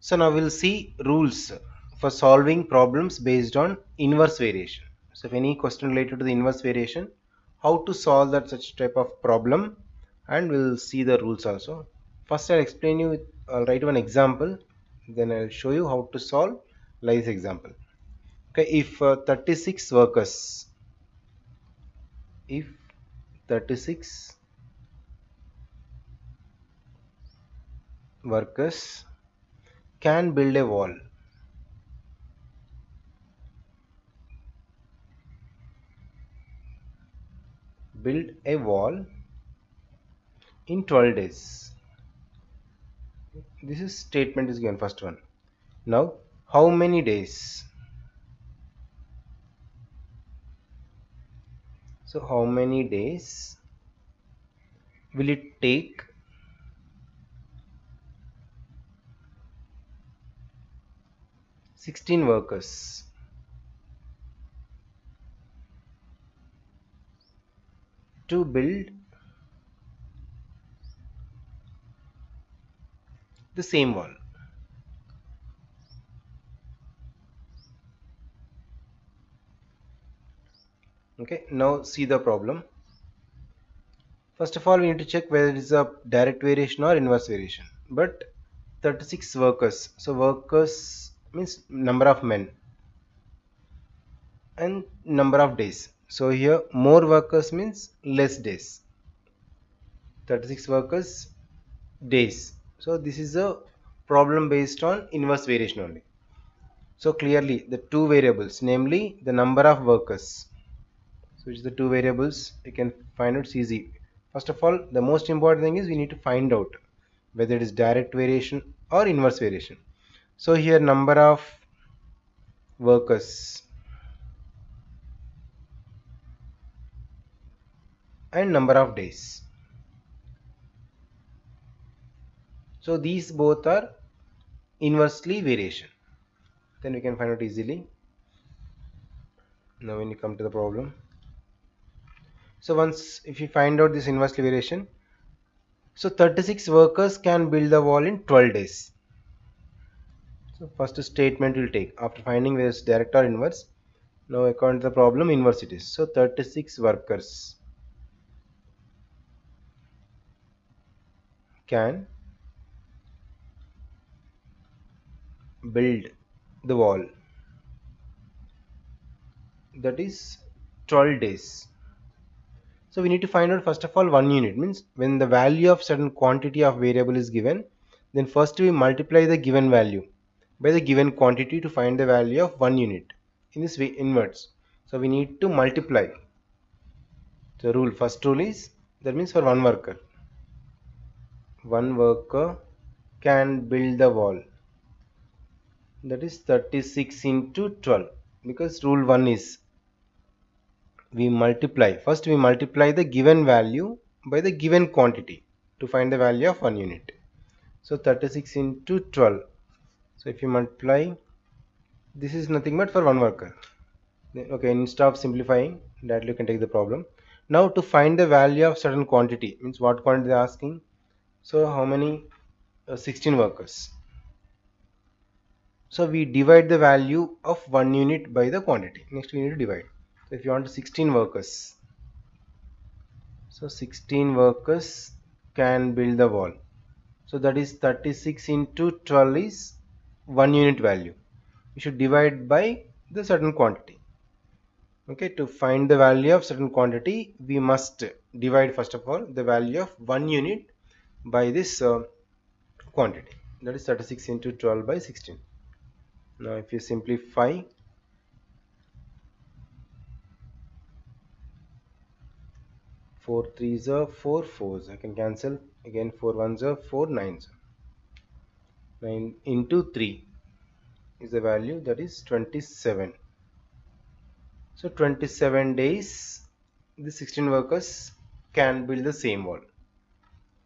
So now we'll see rules for solving problems based on inverse variation. So if any question related to the inverse variation, how to solve that such type of problem, and we'll see the rules also. First I'll explain you, I'll write one example, then I'll show you how to solve like this example. Okay, if 36 workers, if 36 workers can build a wall, build a wall in 12 days. This is statement is given, first one. Now how many days? So how many days will it take 16 workers to build the same wall? Okay, now see the problem. First of all, we need to check whether it is a direct variation or inverse variation. But 36 workers, so workers means number of men and number of days. So here more workers means less days. 36 workers, days. So this is a problem based on inverse variation only. So clearly the two variables, namely the number of workers, so which is the two variables, you can find out, it's easy. First of all, the most important thing is we need to find out whether it is direct variation or inverse variation. So here number of workers and number of days, so these both are inversely variation, then we can find out easily. Now when you come to the problem, so once if you find out this inversely variation, so 36 workers can build the wall in 12 days. So first statement will take after finding whether it's direct or inverse. Now according to the problem, inverse it is. So 36 workers can build the wall, that is 12 days. So we need to find out first of all 1 unit, means when the value of certain quantity of variable is given, then first we multiply the given value by the given quantity to find the value of 1 unit. In this way inverse, so we need to multiply. The rule, first rule is, that means for one worker can build the wall, that is 36 into 12, because rule 1 is we multiply, first we multiply the given value by the given quantity to find the value of 1 unit. So 36 into 12, so if you multiply, this is nothing but for one worker. Okay, instead of simplifying that, you can take the problem. Now to find the value of certain quantity, means what quantity they are asking. So how many? 16 workers. So we divide the value of 1 unit by the quantity. Next we need to divide. So if you want 16 workers, so 16 workers can build the wall. So that is 36 into 12 is 1 unit value. You should divide by the certain quantity. Okay, to find the value of certain quantity, we must divide first of all the value of 1 unit by this quantity, that is 36 into 12 by 16. Now if you simplify, 4 3s are 4 4s, I can cancel again, 4 1s are 4 9s. 9 into 3 is the value, that is 27. So 27 days the 16 workers can build the same wall.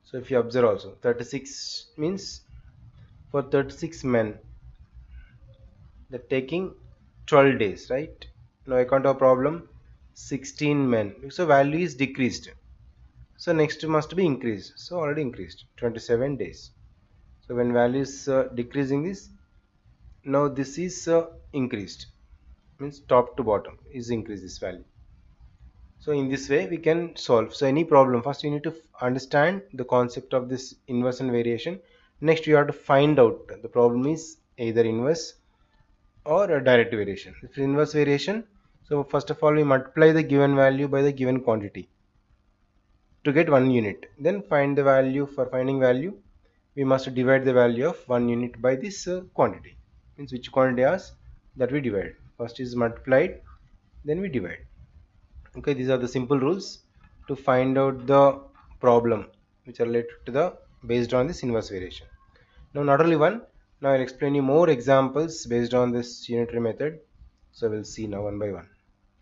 So if you observe also, 36 means for 36 men they're taking 12 days, right? Now I count our problem, 16 men, so value is decreased, so next must be increased, so already increased, 27 days. So when value is decreasing this, now this is increased, means top to bottom is increased this value. So in this way we can solve. So any problem, first you need to understand the concept of this inverse and variation. Next you have to find out the problem is either inverse or a direct variation. If inverse variation, so first of all we multiply the given value by the given quantity to get 1 unit. Then find the value. For finding value, we must divide the value of 1 unit by this quantity. Means which quantity is that we divide. First is multiplied, then we divide. Okay, these are the simple rules to find out the problem which are related to the based on this inverse variation. Now not only one, now I'll explain you more examples based on this unitary method. So we'll see now one by one.